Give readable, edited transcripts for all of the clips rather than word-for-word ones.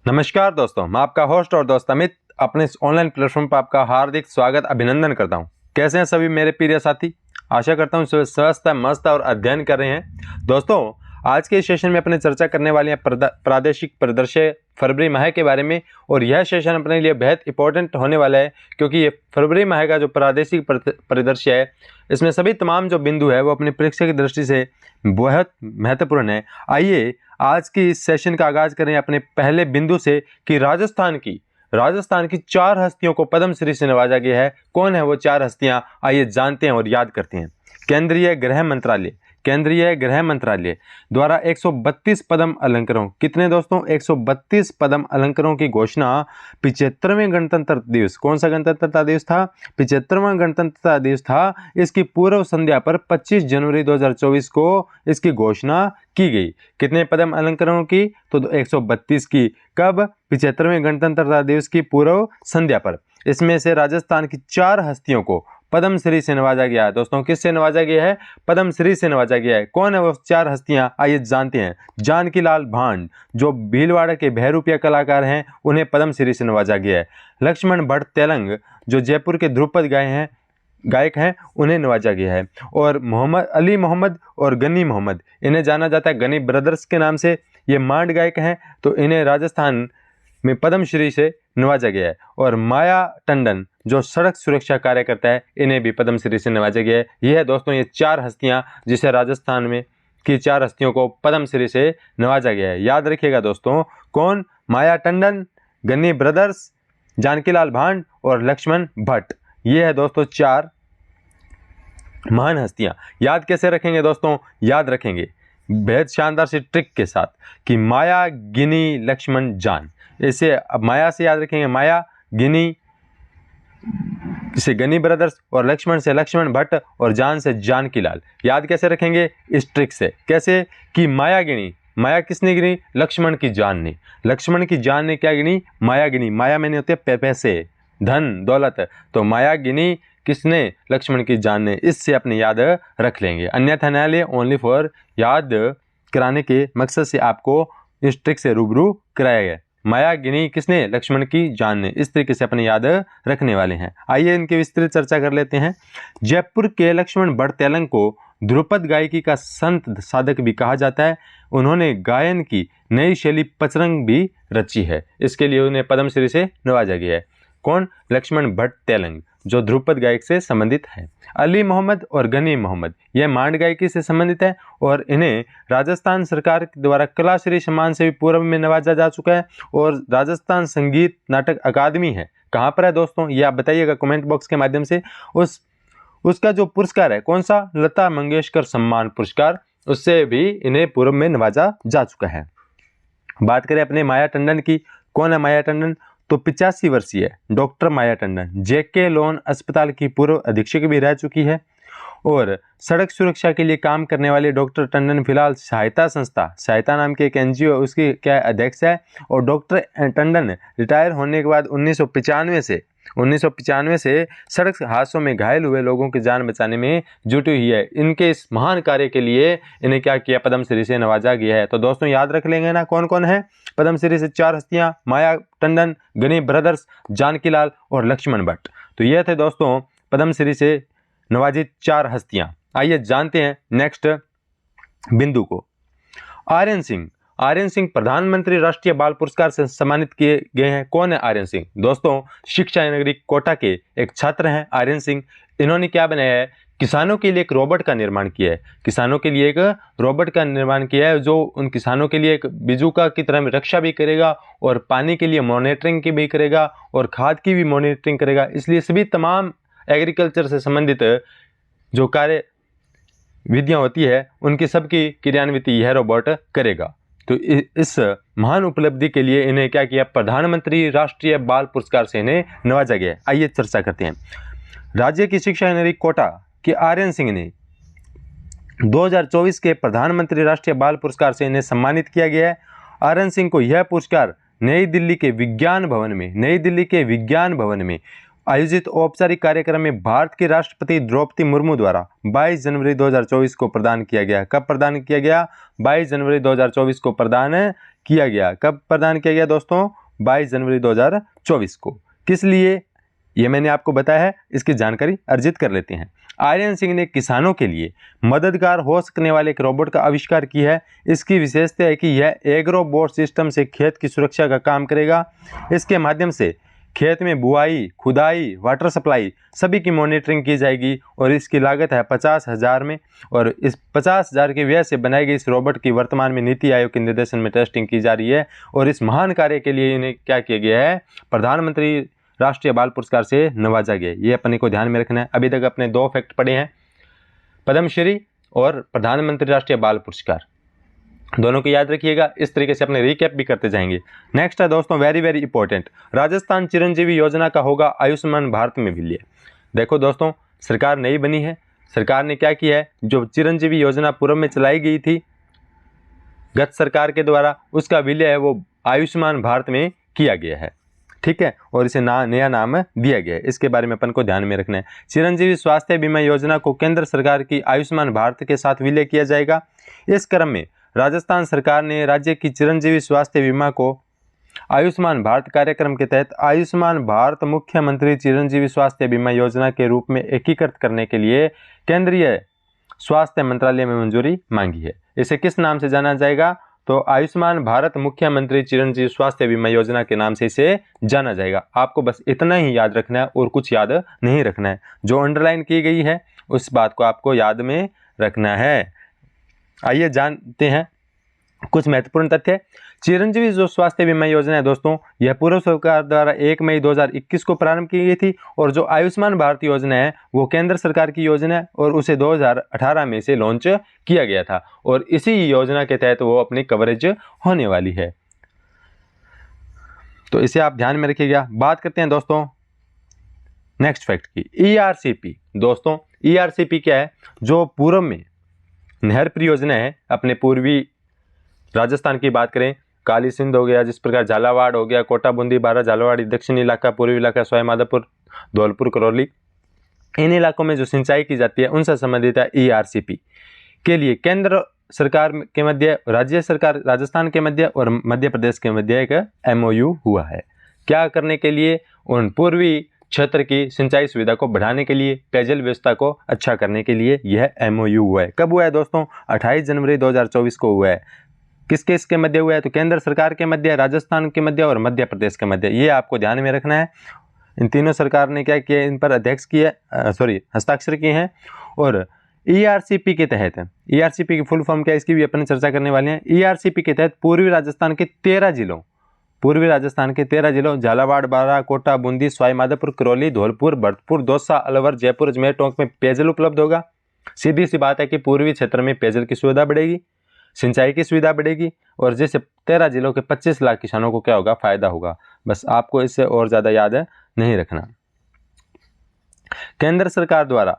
नमस्कार दोस्तों, मैं आपका होस्ट और दोस्त अमित अपने इस ऑनलाइन प्लेटफॉर्म पर आपका हार्दिक स्वागत अभिनंदन करता हूं। कैसे हैं सभी मेरे प्रिय साथी? आशा करता हूं सभी स्वस्थ मस्त और अध्ययन कर रहे हैं। दोस्तों, आज के इस सेशन में अपने चर्चा करने वाले हैं प्रादेशिक परिदृश्य फरवरी माह के बारे में। और यह सेशन अपने लिए बेहद इंपॉर्टेंट होने वाला है, क्योंकि ये फरवरी माह का जो प्रादेशिक परिदृश्य है, इसमें सभी तमाम जो बिंदु है वो अपनी परीक्षा की दृष्टि से बहुत महत्वपूर्ण है। आइए आज की इस सेशन का आगाज करें अपने पहले बिंदु से कि राजस्थान की 4 हस्तियों को पद्मश्री से नवाजा गया है। कौन है वो 4 हस्तियां? आइए जानते हैं और याद करते हैं। केंद्रीय गृह मंत्रालय द्वारा 132 पद्म अलंकारों, कितने दोस्तों? 132 पद्म अलंकारों की घोषणा 75वें गणतंत्र दिवस, कौन सा गणतंत्रता दिवस था? 75वां गणतंत्रता दिवस था। इसकी पूर्व संध्या पर 25 जनवरी 2024 को इसकी घोषणा की गई। कितने पद्म अलंकारों की? तो 132 की। कब? 75वें गणतंत्रता दिवस की पूर्व संध्या पर। इसमें से राजस्थान की 4 हस्तियों को पद्मश्री से नवाजा गया है। दोस्तों, किससे नवाजा गया है? पद्मश्री से नवाजा गया है। कौन है वो 4 हस्तियां? आइए जानते हैं। जानकी लाल भांड, जो भीलवाड़ा के बहरूपिया कलाकार हैं, उन्हें पद्मश्री से नवाजा गया है। लक्ष्मण भट्ट तेलंग, जो जयपुर के ध्रुपद गायक हैं, उन्हें नवाजा गया है। और अली मोहम्मद और गनी मोहम्मद, इन्हें जाना जाता है गनी ब्रदर्स के नाम से। ये मांड गायक हैं, तो इन्हें राजस्थान में पद्मश्री से नवाजा गया है। और माया टंडन, जो सड़क सुरक्षा कार्यकर्ता है, इन्हें भी पद्मश्री से नवाजा गया है। ये है दोस्तों ये 4 हस्तियां जिसे राजस्थान में की 4 हस्तियों को पद्मश्री से नवाजा गया है। याद रखिएगा दोस्तों, कौन? माया टंडन, गन्नी ब्रदर्स, जानकीलाल भांड और लक्ष्मण भट्ट। ये है दोस्तों 4 महान हस्तियां। याद कैसे रखेंगे दोस्तों? याद रखेंगे बेहद शानदार सी ट्रिक के साथ कि माया, गिनी, लक्ष्मण, जान। इसे माया से याद रखेंगे माया, गिनी से गनी ब्रदर्स, और लक्ष्मण से लक्ष्मण भट्ट, और जान से जानकीलाल। याद कैसे रखेंगे? इस ट्रिक से। कैसे? कि माया गिनी, माया किसने गिनी? लक्ष्मण की जान ने। लक्ष्मण की जान ने क्या गिनी? माया गिनी। माया मैंने होते हैं पैसे, धन, दौलत। तो माया गिनी किसने? लक्ष्मण की जान ने। इससे अपने याद रख लेंगे। अन्यथा न्यायालय ओनली फॉर याद कराने के मकसद से आपको इस ट्रिक से रूबरू कराया गया। माया गिनी किसने? लक्ष्मण की जान ने। इस तरीके से अपने याद रखने वाले हैं। आइए इनकी विस्तृत चर्चा कर लेते हैं। जयपुर के लक्ष्मण भट्ट तेलंग को ध्रुपद गायकी का संत साधक भी कहा जाता है। उन्होंने गायन की नई शैली पचरंग भी रची है। इसके लिए उन्हें पद्मश्री से नवाजा गया है। कौन? लक्ष्मण भट्ट तेलंग, जो ध्रुपद गायक से संबंधित है। अली मोहम्मद और गनी मोहम्मद, यह मांड गायकी से संबंधित है और इन्हें राजस्थान सरकार द्वारा कलाश्री सम्मान से भी पूर्व में नवाजा जा चुका है। और राजस्थान संगीत नाटक अकादमी है, कहाँ पर है दोस्तों? ये आप बताइएगा कमेंट बॉक्स के माध्यम से। उसका जो पुरस्कार है, कौन सा? लता मंगेशकर सम्मान पुरस्कार, उससे भी इन्हें पूर्व में नवाजा जा चुका है। बात करें अपने माया टंडन की। कौन है माया टंडन? तो 85 वर्षीय डॉक्टर माया टंडन जेके लोन अस्पताल की पूर्व अधीक्षक भी रह चुकी है। और सड़क सुरक्षा के लिए काम करने वाले डॉक्टर टंडन फिलहाल सहायता नाम की एक एनजीओ उसकी क्या अध्यक्ष है। और डॉक्टर टंडन रिटायर होने के बाद 1995 से सड़क हादसों में घायल हुए लोगों की जान बचाने में जुटी हुई है। इनके इस महान कार्य के लिए इन्हें क्या किया? पद्मश्री से नवाजा गया है। तो दोस्तों याद रख लेंगे ना कौन कौन है पद्मश्री से 4 हस्तियां? माया टंडन, गनी ब्रदर्स, जानकीलाल और लक्ष्मण भट्ट। तो ये थे दोस्तों पद्मश्री से नवाजित 4 हस्तियां। आइए जानते हैं नेक्स्ट बिंदु को। आर्यन सिंह प्रधानमंत्री राष्ट्रीय बाल पुरस्कार से सम्मानित किए गए हैं। कौन है आर्यन सिंह? दोस्तों शिक्षा नगरी कोटा के एक छात्र हैं आर्यन सिंह। इन्होंने क्या बनाया है? किसानों के लिए एक रोबोट का निर्माण किया है। किसानों के लिए एक रोबोट का निर्माण किया है, जो उन किसानों के लिए एक बिजुका की तरह रक्षा भी करेगा और पानी के लिए मॉनिटरिंग की भी करेगा और खाद की भी मॉनिटरिंग करेगा। इसलिए सभी तमाम एग्रीकल्चर से संबंधित जो कार्य विधियां होती है, उनकी सबकी क्रियान्वित यह रोबोट करेगा। तो इस महान उपलब्धि के लिए इन्हें क्या किया? प्रधानमंत्री राष्ट्रीय बाल पुरस्कार से इन्हें नवाजा गया। आइए चर्चा करते हैं। राज्य की शिक्षा नगरी कोटा के आर्यन सिंह ने 2024 के प्रधानमंत्री राष्ट्रीय बाल पुरस्कार से इन्हें सम्मानित किया गया है। आर्यन सिंह को यह पुरस्कार नई दिल्ली के विज्ञान भवन में आयोजित औपचारिक कार्यक्रम में भारत के राष्ट्रपति द्रौपदी मुर्मू द्वारा 22 जनवरी 2024 को प्रदान किया गया। कब प्रदान किया गया? 22 जनवरी 2024 को प्रदान किया गया। कब प्रदान किया गया दोस्तों? 22 जनवरी 2024 को। किस लिए, ये मैंने आपको बताया है, इसकी जानकारी अर्जित कर लेते हैं। आर्यन सिंह ने किसानों के लिए मददगार हो सकने वाले एक रोबोट का आविष्कार किया है। इसकी विशेषता है कि यह एग्रोबोट सिस्टम से खेत की सुरक्षा का काम करेगा। इसके माध्यम से खेत में बुआई, खुदाई, वाटर सप्लाई सभी की मॉनिटरिंग की जाएगी और इसकी लागत है 50,000 में। और इस 50,000 के व्यय से बनाई गई इस रोबोट की वर्तमान में नीति आयोग के निर्देशन में टेस्टिंग की जा रही है। और इस महान कार्य के लिए इन्हें क्या किया गया है? प्रधानमंत्री राष्ट्रीय बाल पुरस्कार से नवाजा गया। ये अपने को ध्यान में रखना है। अभी तक अपने 2 फैक्ट पढ़े हैं, पद्मश्री और प्रधानमंत्री राष्ट्रीय बाल पुरस्कार, दोनों को याद रखिएगा। इस तरीके से अपने रिकैप भी करते जाएंगे। नेक्स्ट है दोस्तों, very very important, Rajasthan Chiranjeevi योजना का होगा आयुष्मान भारत में विलय। देखो दोस्तों, सरकार नई बनी है, सरकार ने क्या किया है, जो चिरंजीवी योजना पूर्व में चलाई गई थी गत सरकार के द्वारा, उसका विलय है वो आयुष्मान भारत में किया गया है। ठीक है, और इसे नया नाम दिया गया है। इसके बारे में अपन को ध्यान में रखना है। चिरंजीवी स्वास्थ्य बीमा योजना को केंद्र सरकार की आयुष्मान भारत के साथ विलय किया जाएगा। इस क्रम में राजस्थान सरकार ने राज्य की चिरंजीवी स्वास्थ्य बीमा को आयुष्मान भारत कार्यक्रम के तहत आयुष्मान भारत मुख्यमंत्री चिरंजीवी स्वास्थ्य बीमा योजना के रूप में एकीकृत करने के लिए केंद्रीय स्वास्थ्य मंत्रालय में मंजूरी मांगी है। इसे किस नाम से जाना जाएगा? तो आयुष्मान भारत मुख्यमंत्री चिरंजीवी स्वास्थ्य बीमा योजना के नाम से इसे जाना जाएगा। आपको बस इतना ही याद रखना है और कुछ याद नहीं रखना है। जो अंडरलाइन की गई है उस बात को आपको याद में रखना है। आइए जानते हैं कुछ महत्वपूर्ण तथ्य। चिरंजीवी जो स्वास्थ्य बीमा योजना है दोस्तों, यह पूर्व सरकार द्वारा 1 मई 2021 को प्रारंभ की गई थी। और जो आयुष्मान भारत योजना है वो केंद्र सरकार की योजना है और उसे 2018 में से लॉन्च किया गया था और इसी योजना के तहत वो अपनी कवरेज होने वाली है। तो इसे आप ध्यान में रखिएगा। बात करते हैं दोस्तों नेक्स्ट फैक्ट की, ERCP। दोस्तों ERCP क्या है? जो पूर्व में नहर परियोजना है अपने पूर्वी राजस्थान की बात करें, काली सिंध हो गया, जिस प्रकार झालावाड़ हो गया, कोटा बूंदी बारा झालावाड़ी, दक्षिणी इलाका, पूर्वी इलाका, सवाई माधोपुर, धौलपुर, करौली, इन इलाकों में जो सिंचाई की जाती है उनसे संबंधित है। ERCP के लिए केंद्र सरकार के मध्य, राज्य सरकार राजस्थान के मध्य और मध्य प्रदेश के मध्य एक MOU हुआ है। क्या करने के लिए? उन पूर्वी क्षेत्र की सिंचाई सुविधा को बढ़ाने के लिए, पेयजल व्यवस्था को अच्छा करने के लिए यह MOU हुआ है। कब हुआ है दोस्तों? 28 जनवरी 2024 को हुआ है। किसके इसके मध्य हुआ है? तो केंद्र सरकार के मध्य, राजस्थान के मध्य और मध्य प्रदेश के मध्य। ये आपको ध्यान में रखना है। इन तीनों सरकार ने क्या किया? इन पर अध्यक्ष किए, हस्ताक्षर किए हैं। और ERCP के तहत, ERCP की फुल फॉर्म क्या है इसकी भी अपन चर्चा करने वाले हैं। ERCP के तहत पूर्वी राजस्थान के 13 जिलों झालावाड़, बारा, कोटा, बूंदी, सवाई माधोपुर, करौली, धौलपुर, भरतपुर, दौसा, अलवर, जयपुर, अजमेर, टोंक में पेयजल उपलब्ध होगा। सीधी सी बात है कि पूर्वी क्षेत्र में पेयजल की सुविधा बढ़ेगी, सिंचाई की सुविधा बढ़ेगी और जैसे 13 जिलों के 25 लाख किसानों को क्या होगा? फायदा होगा। बस आपको इससे और ज्यादा याद नहीं रखना। केंद्र सरकार द्वारा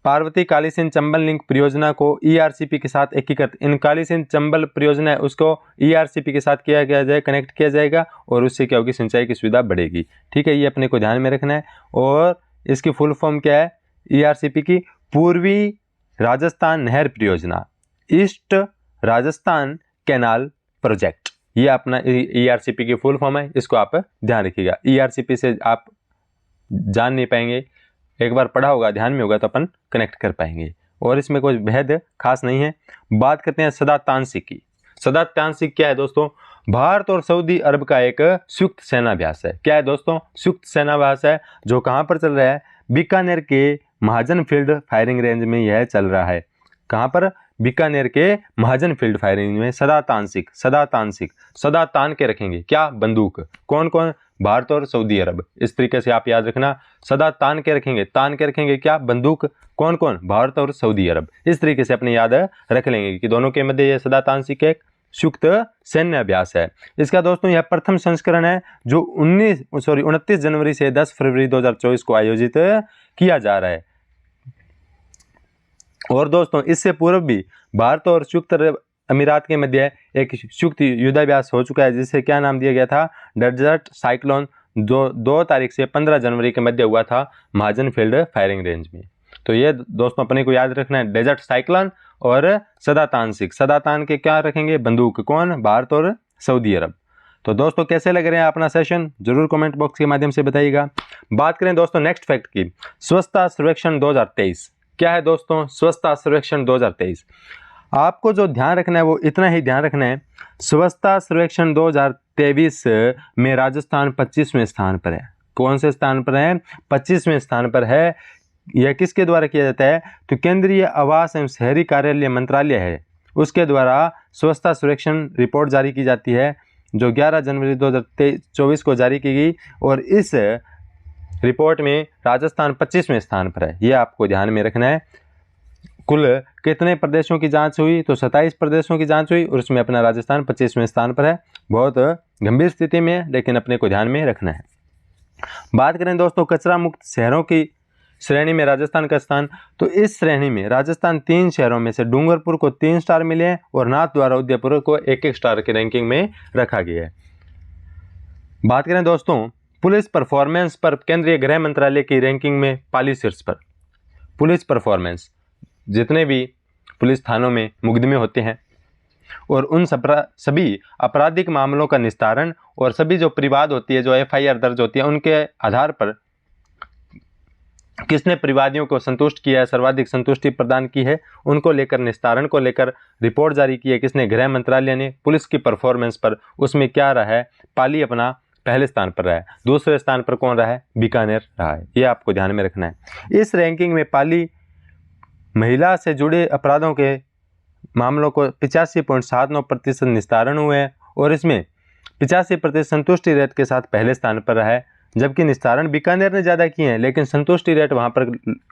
पार्वती काली सिंध चंबल लिंक परियोजना को ERCP के साथ एकीकृत, इन काली सिंध चंबल परियोजना है उसको ERCP के साथ किया गया जाए, कनेक्ट किया जाएगा और उससे क्या होगी? सिंचाई की सुविधा बढ़ेगी। ठीक है, ये अपने को ध्यान में रखना है। और इसकी फुल फॉर्म क्या है ERCP की? पूर्वी राजस्थान नहर परियोजना, ईस्ट राजस्थान कैनाल प्रोजेक्ट। ये अपना ERCP की फुल फॉर्म है, इसको आप ध्यान रखिएगा। ERCP से आप जान नहीं पाएंगे, एक बार पढ़ा होगा, ध्यान में होगा तो अपन कनेक्ट कर पाएंगे और इसमें कोई भेद खास नहीं है। बात करते हैं सदातांसिक की। सदातांसिक क्या है दोस्तों? भारत और सऊदी अरब का एक संयुक्त सेनाभ्यास है। क्या है दोस्तों? संयुक्त सेनाभ्यास है जो कहाँ पर चल रहा है? बीकानेर के महाजन फील्ड फायरिंग रेंज में यह चल रहा है। कहाँ पर? बीकानेर के महाजन फील्ड फायरिंग में सदातांसिक सदा तान के रखेंगे क्या? बंदूक। कौन कौन? भारत और सऊदी अरब। इस तरीके से आप याद रखना, सदा तान के रखेंगे क्या? बंदूक। कौन कौन? भारत और सऊदी अरब। इस तरीके से अपने याद रख लेंगे कि दोनों के मध्य यह सदातांसिक एक संयुक्त सैन्य अभ्यास है। इसका दोस्तों यह प्रथम संस्करण है जो 29 जनवरी से 10 फरवरी 2024 को आयोजित किया जा रहा है। और दोस्तों इससे पूर्व भी भारत और संयुक्त अरब अमीरात के मध्य एक संयुक्त युद्धाभ्यास हो चुका है जिसे क्या नाम दिया गया था? Desert cyclone. 2 तारीख से 15 जनवरी के मध्य हुआ था महाजन फील्ड फायरिंग रेंज में। तो ये दोस्तों अपने को याद रखना है, डेजर्ट साइक्लोन और सदातांसिक। सदातान के क्या रखेंगे? बंदूक। कौन? भारत और सऊदी अरब। तो दोस्तों कैसे लग रहे हैं अपना सेशन, जरूर कमेंट बॉक्स के माध्यम से बताइएगा। बात करें दोस्तों नेक्स्ट फैक्ट की, स्वच्छता सर्वेक्षण 2023 क्या है दोस्तों? स्वच्छता सर्वेक्षण 2023 आपको जो ध्यान रखना है वो इतना ही ध्यान रखना है, स्वच्छता सर्वेक्षण 2023 में राजस्थान 25वें स्थान पर है। कौन से स्थान पर है? 25वें स्थान पर है। यह किसके द्वारा किया जाता है? तो केंद्रीय आवास एवं शहरी कार्यालय मंत्रालय है, उसके द्वारा स्वच्छता सर्वेक्षण रिपोर्ट जारी की जाती है, जो 11 जनवरी 2024 को जारी की गई। और इस रिपोर्ट में राजस्थान 25वें स्थान पर है, यह आपको ध्यान में रखना है। कुल कितने प्रदेशों की जांच हुई? तो 27 प्रदेशों की जांच हुई और उसमें अपना राजस्थान 25वें स्थान पर है। बहुत गंभीर स्थिति में है, लेकिन अपने को ध्यान में रखना है। बात करें दोस्तों कचरा मुक्त शहरों की श्रेणी में राजस्थान का स्थान, तो इस श्रेणी में राजस्थान 3 शहरों में से डूंगरपुर को 3 स्टार मिले हैं और नाथद्वारा उदयपुर को 1-1 स्टार की रैंकिंग में रखा गया है। बात करें दोस्तों पुलिस परफॉर्मेंस पर, केंद्रीय गृह मंत्रालय की रैंकिंग में पाली शीर्ष पर। पुलिस परफॉर्मेंस, जितने भी पुलिस थानों में मुकदमे होते हैं और उन सभी आपराधिक मामलों का निस्तारण और सभी जो परिवाद होती है, जो FIR दर्ज होती है, उनके आधार पर किसने परिवादियों को संतुष्ट किया है, सर्वाधिक संतुष्टि प्रदान की है, उनको लेकर निस्तारण को लेकर रिपोर्ट जारी की है किसने? गृह मंत्रालय ने। पुलिस की परफॉर्मेंस पर उसमें क्या रहा है? पाली अपना पहले स्थान पर रहा है। दूसरे स्थान पर कौन रहा है? बीकानेर रहा है। ये आपको ध्यान में रखना है। इस रैंकिंग में पाली महिला से जुड़े अपराधों के मामलों को 85.79% निस्तारण हुए हैं और इसमें 85% संतुष्टि रेट के साथ पहले स्थान पर रहा है, जबकि निस्तारण बीकानेर ने ज़्यादा किए हैं, लेकिन संतुष्टि रेट वहाँ पर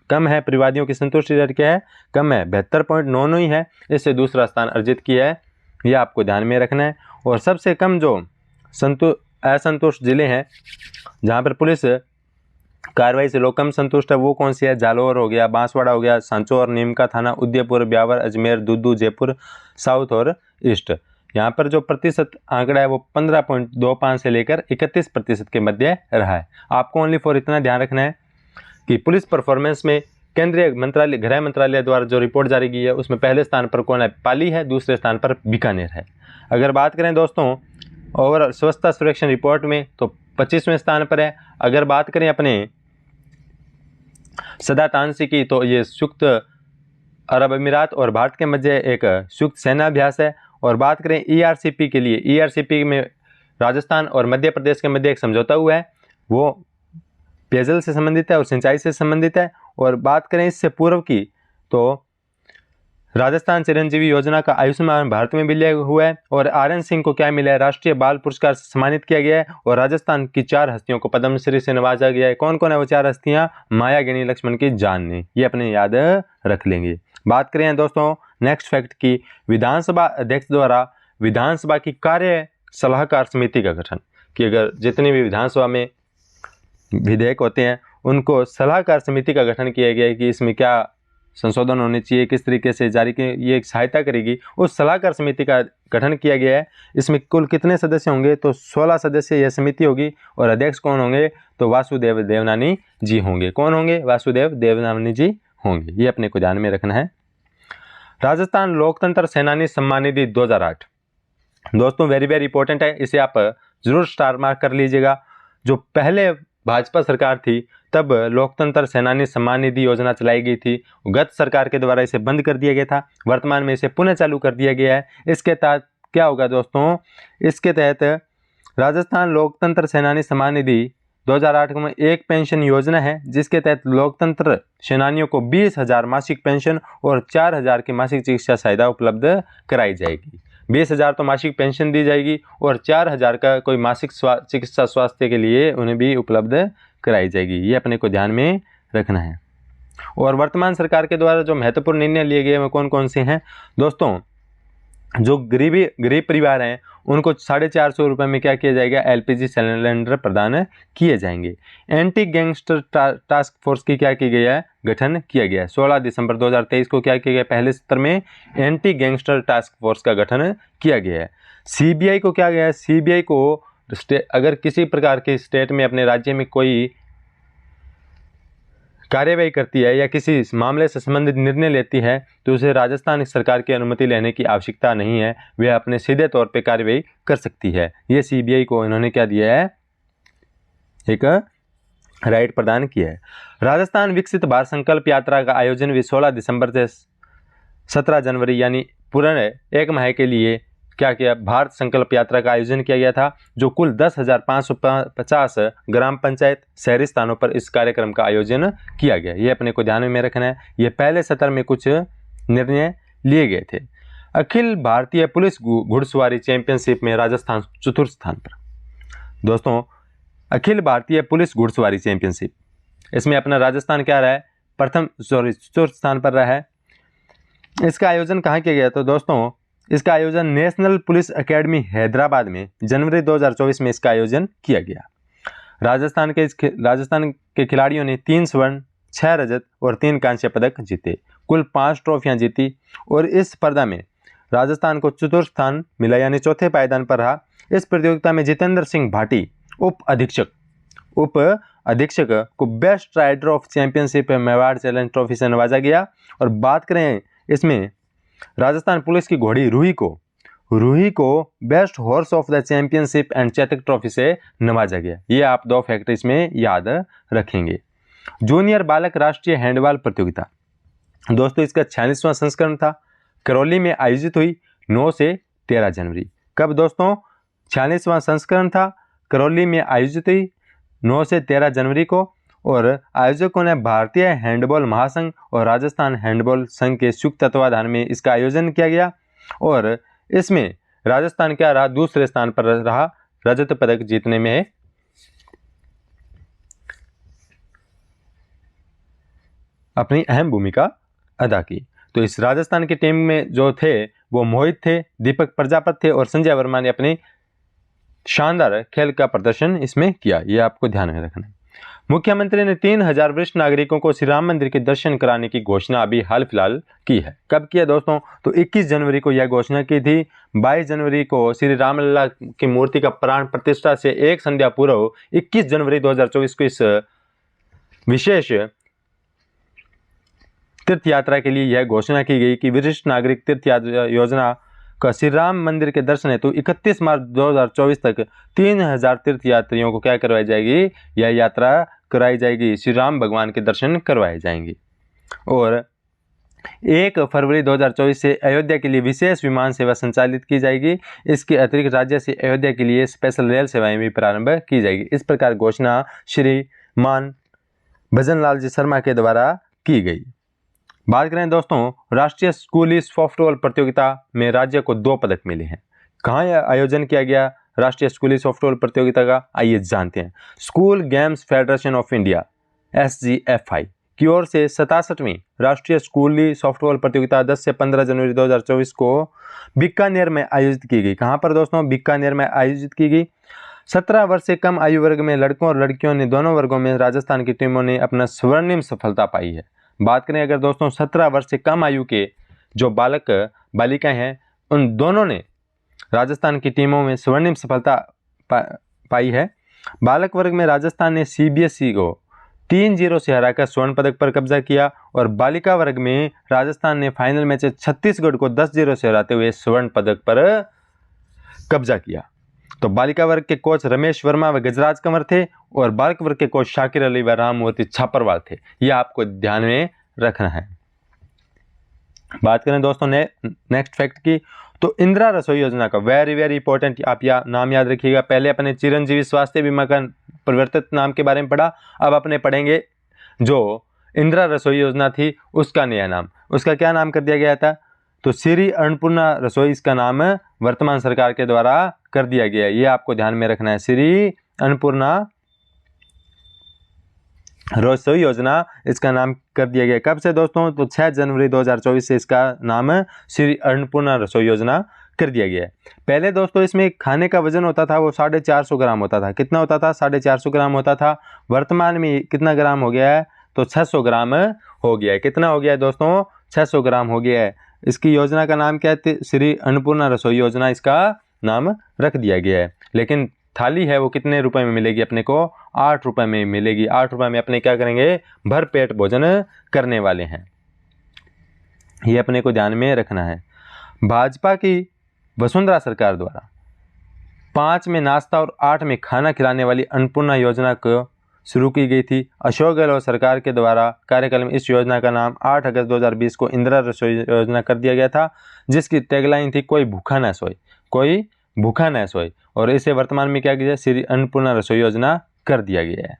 कम है। परिवादियों की संतुष्टि रेट क्या है? कम है, 72.99 ही है। इससे दूसरा स्थान अर्जित किया है, यह आपको ध्यान में रखना है। और सबसे कम जो असंतुष्ट जिले हैं जहाँ पर पुलिस कार्रवाई से लोग कम संतुष्ट है, वो कौन सी है? जालौर हो गया, बांसवाड़ा हो गया, सांचौर, नीमका थाना, उदयपुर, ब्यावर, अजमेर, दूदू, जयपुर साउथ और ईस्ट। यहाँ पर जो प्रतिशत आंकड़ा है वो 15.25 से लेकर 31% के मध्य रहा है। आपको ओनली फॉर इतना ध्यान रखना है कि पुलिस परफॉर्मेंस में केंद्रीय मंत्रालय, गृह मंत्रालय द्वारा जो रिपोर्ट जारी की है उसमें पहले स्थान पर कौन है? पाली है। दूसरे स्थान पर बीकानेर है। अगर बात करें दोस्तों ओवरऑल स्वच्छता सर्वेक्षण रिपोर्ट में तो 25वें स्थान पर है। अगर बात करें अपने सदातांसी की, तो ये संयुक्त अरब अमीरात और भारत के मध्य एक संयुक्त सेना अभ्यास है। और बात करें ERCP के लिए, ERCP में राजस्थान और मध्य प्रदेश के मध्य एक समझौता हुआ है, वो पेयजल से संबंधित है और सिंचाई से संबंधित है। और बात करें इससे पूर्व की, तो राजस्थान चिरंजीवी योजना का आयुष्मान भारत में विलय हुआ है। और RN सिंह को क्या मिला है? राष्ट्रीय बाल पुरस्कार से सम्मानित किया गया है। और राजस्थान की 4 हस्तियों को पद्मश्री से नवाजा गया है। कौन कौन है वो 4 हस्तियां? माया, गिनी, लक्ष्मण की जाननी, ये अपने याद रख लेंगे। बात करें दोस्तों नेक्स्ट फैक्ट की, विधानसभा अध्यक्ष द्वारा विधानसभा की कार्य सलाहकार समिति का गठन, कि अगर जितनी भी विधानसभा में विधेयक होते हैं उनको सलाहकार समिति का गठन किया गया है कि इसमें क्या संशोधन होने चाहिए, किस तरीके से जारी की ये सहायता करेगी, उस सलाहकार समिति का गठन किया गया है। इसमें कुल कितने सदस्य होंगे? तो 16 सदस्य यह समिति होगी। और अध्यक्ष कौन होंगे? तो वासुदेव देवनानी जी होंगे। कौन होंगे? वासुदेव देवनानी जी होंगे। ये अपने को ध्यान में रखना है। राजस्थान लोकतंत्र सेनानी सम्मान निधि 2008 दोस्तों वेरी वेरी इंपॉर्टेंट है, इसे आप जरूर स्टार मार्क कर लीजिएगा। जो पहले भाजपा सरकार थी तब लोकतंत्र सेनानी सम्मान निधि योजना चलाई गई थी। गत सरकार के द्वारा इसे बंद कर दिया गया था, वर्तमान में इसे पुनः चालू कर दिया गया है। इसके तहत क्या होगा दोस्तों? इसके तहत राजस्थान लोकतंत्र सेनानी सम्मान निधि 2008 में एक पेंशन योजना है, जिसके तहत लोकतंत्र सेनानियों को 20,000 मासिक पेंशन और 4,000 की मासिक चिकित्सा सहायता उपलब्ध कराई जाएगी। 20,000 तो मासिक पेंशन दी जाएगी और 4,000 का कोई मासिक चिकित्सा स्वास्थ्य के लिए उन्हें भी उपलब्ध कराई जाएगी। ये अपने को ध्यान में रखना है। और वर्तमान सरकार के द्वारा जो महत्वपूर्ण निर्णय लिए गए वो कौन कौन से हैं दोस्तों? जो गरीब परिवार हैं उनको 450 रुपये में क्या किया जाएगा? LPG सिलेंडर प्रदान किए जाएंगे। एंटी गैंगस्टर टास्क फोर्स की क्या की गई है? गठन किया गया है। 16 दिसंबर 2023 को क्या किया गया? पहले सत्र में एंटी गैंगस्टर टास्क फोर्स का गठन किया गया है। CBI को क्या गया है? CBI को अगर किसी प्रकार के स्टेट में अपने राज्य में कोई कार्यवाही करती है या किसी मामले से संबंधित निर्णय लेती है तो उसे राजस्थान सरकार की अनुमति लेने की आवश्यकता नहीं है, वह अपने सीधे तौर पे कार्यवाही कर सकती है। ये सीबीआई को इन्होंने क्या दिया है, एक राइट प्रदान किया है। राजस्थान विकसित भारत संकल्प यात्रा का आयोजन भी 16 दिसंबर से 17 जनवरी यानी पूरे एक माह के लिए क्या किया, भारत संकल्प यात्रा का आयोजन किया गया था, जो कुल 10,550 ग्राम पंचायत शहरी स्थानों पर इस कार्यक्रम का आयोजन किया गया। ये अपने को ध्यान में रखना है। ये पहले सत्र में कुछ निर्णय लिए गए थे। अखिल भारतीय पुलिस घुड़सवारी चैंपियनशिप में राजस्थान चतुर्थ स्थान पर। दोस्तों, अखिल भारतीय पुलिस घुड़सवारी चैंपियनशिप, इसमें अपना राजस्थान क्या रहा है, चतुर्थ स्थान पर रहा है। इसका आयोजन कहाँ किया गया? तो दोस्तों, इसका आयोजन नेशनल पुलिस एकेडमी हैदराबाद में जनवरी 2024 में इसका आयोजन किया गया। राजस्थान के खिलाड़ियों ने 3 स्वर्ण, 6 रजत और 3 कांस्य पदक जीते, कुल 5 ट्रॉफियां जीती और इस स्पर्धा में राजस्थान को चतुर्थ स्थान मिला यानी चौथे पायदान पर रहा। इस प्रतियोगिता में जितेंद्र सिंह भाटी उप अधीक्षक को best rider of championship Mewar challenge trophy से नवाजा गया। और बात करें इसमें राजस्थान पुलिस की घोड़ी रूही को best horse of the championship and Chetak trophy से नवाजा गया। ये आप 2 फैक्ट इसमें याद रखेंगे। जूनियर बालक राष्ट्रीय हैंडबॉल प्रतियोगिता, दोस्तों इसका 46वां संस्करण था, करौली में आयोजित हुई 9 से 13 जनवरी। कब दोस्तों? 46वां संस्करण था, करौली में आयोजित हुई 9 से 13 जनवरी को। और आयोजकों ने भारतीय हैंडबॉल महासंघ और राजस्थान हैंडबॉल संघ के संयुक्त तत्वाधान में इसका आयोजन किया गया। और इसमें राजस्थान क्या रहा, दूसरे स्थान पर रहा, रजत पदक जीतने में अपनी अहम भूमिका अदा की। तो इस राजस्थान की टीम में जो थे वो मोहित थे, दीपक प्रजापत थे और संजय वर्मा ने अपनी शानदार खेल का प्रदर्शन इसमें किया। ये आपको ध्यान में रखना है। मुख्यमंत्री ने 3000 वरिष्ठ नागरिकों को श्री राम मंदिर के दर्शन कराने की घोषणा अभी हाल फिलहाल की है। कब किया दोस्तों? तो 21 जनवरी को यह घोषणा की थी। 22 जनवरी को श्री रामलला की मूर्ति का प्राण प्रतिष्ठा से एक संध्या पूर्व 21 जनवरी 2024 को इस विशेष तीर्थ यात्रा के लिए यह घोषणा की गई कि वरिष्ठ नागरिक तीर्थ योजना का श्री राम मंदिर के दर्शन हेतु 31 मार्च 2024 तक 3000 तीर्थ यात्रियों को क्या करवाई जाएगी, यह यात्रा कराई जाएगी, श्री राम भगवान के दर्शन करवाए जाएंगे। और 1 फरवरी 2024 से अयोध्या के लिए विशेष विमान सेवा संचालित की जाएगी। इसके अतिरिक्त राज्य से अयोध्या के लिए स्पेशल रेल सेवाएं भी प्रारंभ की जाएगी। इस प्रकार घोषणा श्रीमान भजनलाल जी शर्मा के द्वारा की गई। बात करें दोस्तों, राष्ट्रीय स्कूली सॉफ्टबॉल प्रतियोगिता में राज्य को 2 पदक मिले हैं। कहाँ आयोजन किया गया राष्ट्रीय स्कूली सॉफ्टबॉल प्रतियोगिता का, आइए जानते हैं। School games federation of India SGFI की ओर से 67वीं राष्ट्रीय स्कूली सॉफ्टबॉल प्रतियोगिता 10 से 15 जनवरी 2024 को बीकानेर में आयोजित की गई। कहाँ पर दोस्तों? बीकानेर में आयोजित की गई। 17 वर्ष से कम आयु वर्ग में लड़कों और लड़कियों ने दोनों वर्गों में राजस्थान की टीमों ने अपना स्वर्णिम सफलता पाई है। बात करें अगर दोस्तों 17 वर्ष से कम आयु के जो बालक बालिकाएं हैं, उन दोनों ने राजस्थान की टीमों में स्वर्णिम सफलता पाई है। बालक वर्ग में राजस्थान ने CBSE को 3-0 से हराकर स्वर्ण पदक पर कब्जा किया और बालिका वर्ग में राजस्थान ने फाइनल मैच छत्तीसगढ़ को 10-0 से हराते हुए स्वर्ण पदक पर कब्जा किया। तो बालिका वर्ग के कोच रमेश वर्मा व गजराज कंवर थे और बालक वर्ग के कोच शाकिर अली व राममूर्ति छापरवाल थे। यह आपको ध्यान में रखना है। बात करें दोस्तों नेक्स्ट फैक्ट की, तो इंदिरा रसोई योजना का वेरी इंपॉर्टेंट आप नाम याद रखिएगा। पहले अपने चिरंजीवी स्वास्थ्य बीमा का परिवर्तित नाम के बारे में पढ़ा, अब अपने पढ़ेंगे जो इंदिरा रसोई योजना थी उसका नया नाम। उसका क्या नाम कर दिया गया था? तो श्री अन्नपूर्णा रसोई इसका नाम वर्तमान सरकार के द्वारा कर दिया गया है। ये आपको ध्यान में रखना है। श्री अन्नपूर्णा रसोई योजना इसका नाम कर दिया गया। कब से दोस्तों? तो 6 जनवरी 2024 से इसका नाम श्री अन्नपूर्णा रसोई योजना कर दिया गया है। पहले दोस्तों इसमें खाने का वजन होता था वो 450 ग्राम होता था। कितना होता था? 450 ग्राम होता था। वर्तमान में कितना ग्राम हो गया है? तो 600 ग्राम हो गया है। कितना हो गया है दोस्तों? 600 ग्राम हो गया है। इसकी योजना का नाम क्या है? श्री अन्नपूर्णा रसोई योजना इसका नाम रख दिया गया है। लेकिन थाली है वो कितने रुपए में मिलेगी अपने को? 8 रुपए में मिलेगी। 8 रुपए में अपने क्या करेंगे? भर पेट भोजन करने वाले हैं। ये अपने को ध्यान में रखना है। भाजपा की वसुंधरा सरकार द्वारा 5 में नाश्ता और 8 में खाना खिलाने वाली अन्नपूर्णा योजना को शुरू की गई थी। अशोक गहलोत सरकार के द्वारा कार्यकाल में इस योजना का नाम 8 अगस्त 2020 को इंदिरा रसोई योजना कर दिया गया था, जिसकी टैगलाइन थी कोई भूखा न सोए, कोई भूखा न सोए, और इसे वर्तमान में क्या किया? श्री अन्नपूर्णा रसोई योजना कर दिया गया है।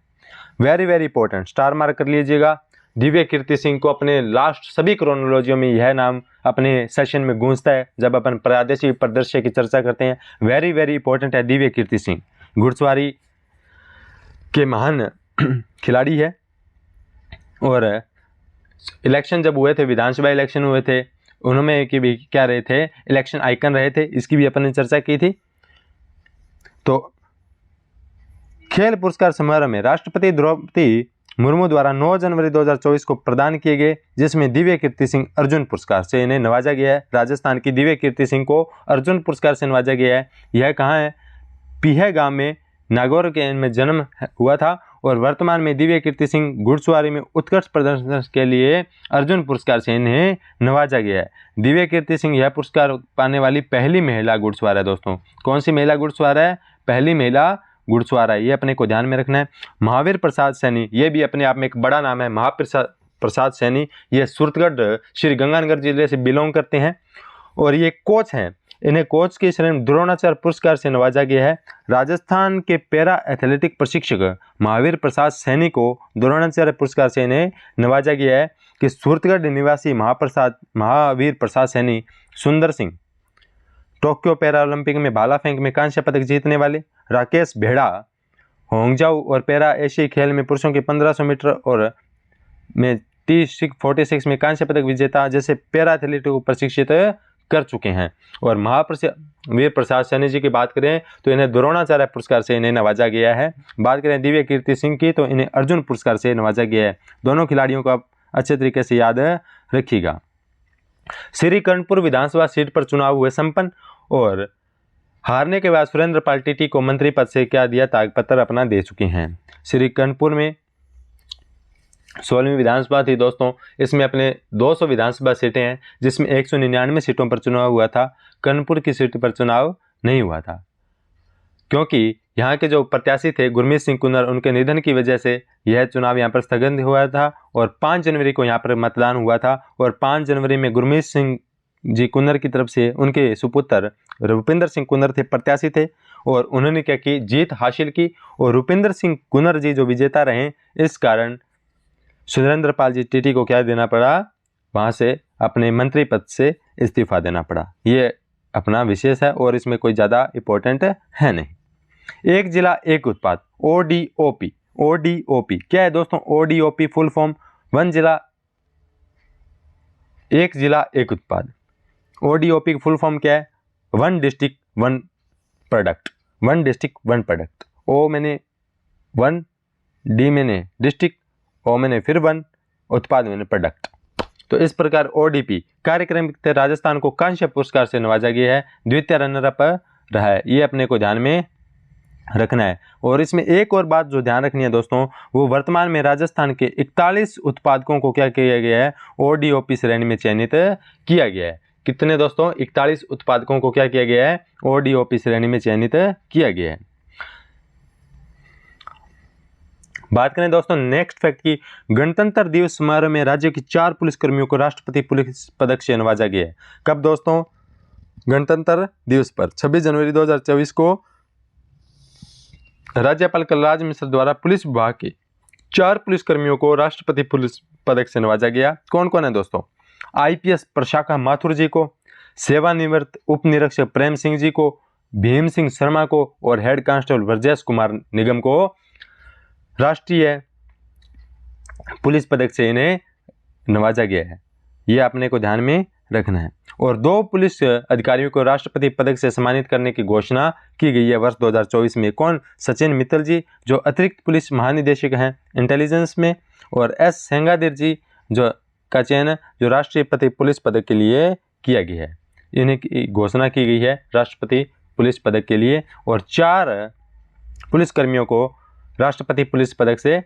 Very very important, star mark कर लीजिएगा। दिव्य कीर्ति सिंह को अपने लास्ट सभी क्रोनोलॉजियों में यह नाम अपने सेशन में गूंजता है जब अपन प्रादेशिक परिदृश्य की चर्चा करते हैं। वेरी वेरी इंपॉर्टेंट है दिव्य कीर्ति सिंह, घुड़सवारी के महान खिलाड़ी है। और इलेक्शन जब हुए थे, विधानसभा इलेक्शन हुए थे, उन्होंने की भी क्या रहे थे? इलेक्शन आइकन रहे थे। इसकी भी अपन ने चर्चा की थी। तो खेल पुरस्कार समारोह में राष्ट्रपति द्रौपदी मुर्मू द्वारा 9 जनवरी 2024 को प्रदान किए गए, जिसमें दिव्य कीर्ति सिंह अर्जुन पुरस्कार से इन्हें नवाजा गया है। राजस्थान की दिव्य कीर्ति सिंह को अर्जुन पुरस्कार से नवाजा गया है। यह कहाँ है? पीहे गांव में नागौर के इनमें जन्म हुआ था, और वर्तमान में दिव्य कीर्ति सिंह घुड़सवारी में उत्कृष्ट प्रदर्शन के लिए अर्जुन पुरस्कार से इन्हें नवाजा गया है। दिव्य कीर्ति सिंह यह पुरस्कार पाने वाली पहली महिला घुड़सवार है। दोस्तों, कौन सी महिला घुड़सवार है? पहली महिला घुड़सवार है। ये अपने को ध्यान में रखना है। महावीर प्रसाद सैनी, ये भी अपने आप में एक बड़ा नाम है। महावीर प्रसाद सैनी ये सूरतगढ़ श्री गंगानगर जिले से बिलोंग करते हैं, और ये कोच हैं। इन्हें कोच की श्रेणी में द्रोणाचार्य पुरस्कार से नवाजा गया है। राजस्थान के पैरा एथलेटिक प्रशिक्षक महावीर प्रसाद सैनी को द्रोणाचार्य पुरस्कार से इन्हें नवाजा गया है। कि सूरतगढ़ निवासी महावीर प्रसाद सैनी सुंदर सिंह, टोक्यो पैरा ओलंपिक में भाला फेंक में कांस्य पदक जीतने वाले। राकेश भेड़ा होंगजाऊ और पैरा एशियाई खेल में पुरुषों के 1500 मीटर और में T46 में कांस्य पदक विजेता जैसे पैरा एथलीट को प्रशिक्षित कर चुके हैं। और महावीर प्रसाद सैनी जी की बात करें तो इन्हें द्रोणाचार्य पुरस्कार से इन्हें नवाजा गया है। बात करें दिव्य कीर्ति सिंह की तो इन्हें अर्जुन पुरस्कार से नवाजा गया है। दोनों खिलाड़ियों को आप अच्छे तरीके से याद रखिएगा। श्री कर्णपुर विधानसभा सीट पर चुनाव हुए संपन्न, और हारने के बाद सुरेंद्र पाल टीटी को मंत्री पद से क्या दिया? त्यागपत्र अपना दे चुके हैं। श्री कर्णपुर में 16वीं विधानसभा थी दोस्तों। इसमें अपने 200 विधानसभा सीटें हैं, जिसमें 199 सीटों पर चुनाव हुआ था। कर्णपुर की सीट पर चुनाव नहीं हुआ था, क्योंकि यहाँ के जो प्रत्याशी थे गुरमीत सिंह कुन्नर, उनके निधन की वजह से यह चुनाव यहाँ पर स्थगित हुआ था, और 5 जनवरी को यहाँ पर मतदान हुआ था। और 5 जनवरी में गुरमीत सिंह जी कुन्नर की तरफ से उनके सुपुत्र रूपिंदर सिंह कुन्नर थे, प्रत्याशी थे, और उन्होंने क्या की? जीत हासिल की। और रूपिंदर सिंह कुन्नर जी जो विजेता रहे, इस कारण सुरेंद्र पाल जी टीटी को क्या देना पड़ा? वहाँ से अपने मंत्री पद से इस्तीफा देना पड़ा। ये अपना विशेष है, और इसमें कोई ज़्यादा इम्पोर्टेंट है नहीं। एक जिला एक उत्पाद, ODOP। ODOP क्या है दोस्तों? ODOP फुल फॉर्म एक जिला एक उत्पाद। ODOP की फुल फॉर्म क्या है? One district one product. One district one product. O मैंने वन, D मैंने डिस्ट्रिक्ट, O मैंने फिर वन, उत्पाद मैंने प्रोडक्ट। तो इस प्रकार ODP कार्यक्रम के राजस्थान को कांस्य पुरस्कार से नवाजा गया है। द्वितीय रनर अप रहा है। ये अपने को ध्यान में रखना है। और इसमें एक और बात जो ध्यान रखनी है दोस्तों, वो वर्तमान में राजस्थान के 41 उत्पादकों को क्या किया गया है? ODOP श्रेणी में चयनित किया गया है। कितने दोस्तों? 41 उत्पादकों को क्या किया गया है? ODOP श्रेणी में चयनित किया गया है। बात करें दोस्तों नेक्स्ट फैक्ट की, गणतंत्र दिवस समारोह में राज्य के 4 पुलिसकर्मियों को राष्ट्रपति पुलिस पदक से नवाजा गया है। कब दोस्तों? गणतंत्र दिवस पर 26 जनवरी 2024 को राज्यपाल कलराज मिश्र द्वारा पुलिस विभाग के 4 पुलिसकर्मियों को राष्ट्रपति पुलिस पदक से नवाजा गया। कौन कौन है दोस्तों? IPS प्रशाखा माथुर जी को, सेवानिवृत्त उप निरीक्षक प्रेम सिंह जी को, भीम सिंह शर्मा को, और हेड कांस्टेबल ब्रजेश कुमार निगम को राष्ट्रीय पुलिस पदक से इन्हें नवाजा गया है। ये अपने को ध्यान में रखना है। और 2 पुलिस अधिकारियों को राष्ट्रपति पदक से सम्मानित करने की घोषणा की गई है वर्ष 2024 में। कौन? सचिन मित्तल जी जो अतिरिक्त पुलिस महानिदेशक हैं इंटेलिजेंस में, और S सेंगादिर जी जो का चयन जो राष्ट्रपति पुलिस पदक के लिए किया गया है। इन्हें घोषणा की गई है राष्ट्रपति पुलिस पदक के लिए। और 4 पुलिसकर्मियों को राष्ट्रपति पुलिस पदक से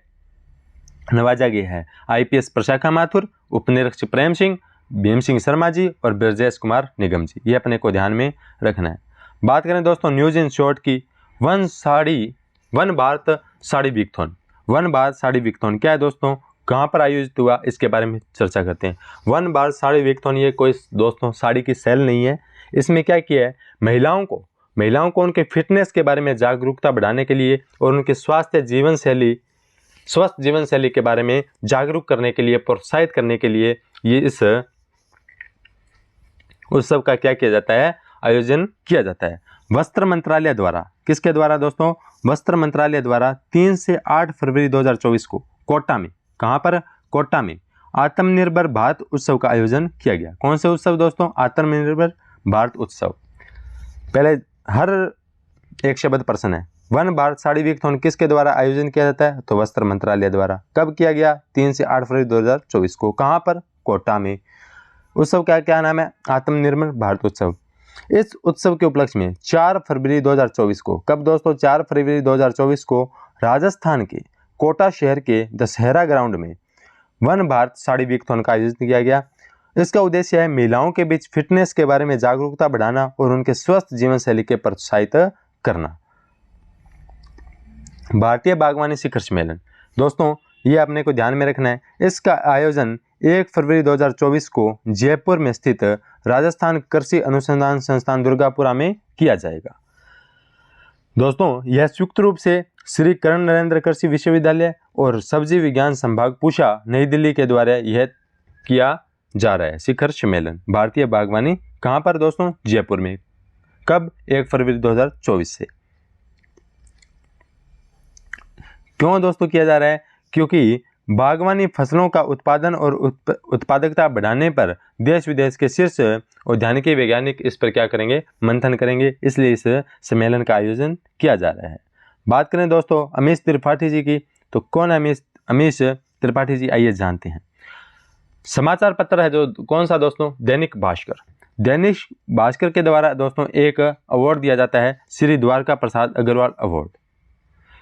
नवाजा गया है। IPS प्रशाखा माथुर, उपनिरीक्षक प्रेम सिंह, भीम सिंह शर्मा जी और ब्रजेश कुमार निगम जी, ये अपने को ध्यान में रखना है। बात करें दोस्तों न्यूज इन शॉर्ट की, वन भारत साड़ी वीकथॉन। वन भारत साड़ी वीकथॉन क्या है दोस्तों, कहाँ पर आयोजित हुआ, इसके बारे में चर्चा करते हैं। वन भारत साड़ी वीकथॉन ये कोई दोस्तों साड़ी की सेल नहीं है। इसमें क्या किया है, महिलाओं को उनके फिटनेस के बारे में जागरूकता बढ़ाने के लिए और उनके स्वस्थ जीवन शैली के बारे में जागरूक करने के लिए, प्रोत्साहित करने के लिए ये इस उत्सव का क्या किया जाता है, आयोजन किया जाता है। वस्त्र मंत्रालय द्वारा, किसके द्वारा दोस्तों, वस्त्र मंत्रालय द्वारा 3 से 8 फरवरी 2024 को कोटा में, कहाँ पर, कोटा में आत्मनिर्भर भारत उत्सव का आयोजन किया गया। कौन सा उत्सव दोस्तों, आत्मनिर्भर भारत उत्सव। पहले हर एक शब्द प्रश्न है, वन भारत साड़ी वीकथॉन किसके द्वारा आयोजन किया जाता है, तो वस्त्र मंत्रालय द्वारा। कब किया गया, 3 से 8 फरवरी 2024 को, कहाँ पर, कोटा में। उत्सव का क्या नाम है, आत्मनिर्भर भारत उत्सव। इस उत्सव के उपलक्ष्य में 4 फरवरी 2024 को, कब दोस्तों, 4 फरवरी 2024 को राजस्थान के कोटा शहर के दशहरा ग्राउंड में वन भारत साड़ी वीकथॉन का आयोजन किया गया। इसका उद्देश्य है महिलाओं के बीच फिटनेस के बारे में जागरूकता बढ़ाना और उनके स्वस्थ जीवन शैली के प्रोत्साहित करना। भारतीय बागवानी शिखर सम्मेलन दोस्तों, ये अपने को ध्यान में रखना है। इसका आयोजन 1 फरवरी 2024 को जयपुर में स्थित राजस्थान कृषि अनुसंधान संस्थान दुर्गापुरा में किया जाएगा। दोस्तों यह संयुक्त रूप से श्री कर्ण नरेंद्र कृषि विश्वविद्यालय और सब्जी विज्ञान संभाग पूषा नई दिल्ली के द्वारा यह किया जा रहा है। शिखर सम्मेलन भारतीय बागवानी कहाँ पर दोस्तों, जयपुर में। कब, 1 फरवरी 2024 से। क्यों दोस्तों किया जा रहा है, क्योंकि बागवानी फसलों का उत्पादन और उत्पादकता बढ़ाने पर देश विदेश के शीर्ष उद्यानिकी वैज्ञानिक इस पर क्या करेंगे, मंथन करेंगे, इसलिए इस सम्मेलन का आयोजन किया जा रहा है। बात करें दोस्तों अमीश त्रिपाठी जी की, तो कौन है अमीश त्रिपाठी जी, आइए जानते हैं। समाचार पत्र है जो कौन सा दोस्तों, दैनिक भास्कर। दैनिक भास्कर के द्वारा दोस्तों एक अवार्ड दिया जाता है, श्री द्वारका प्रसाद अग्रवाल अवार्ड।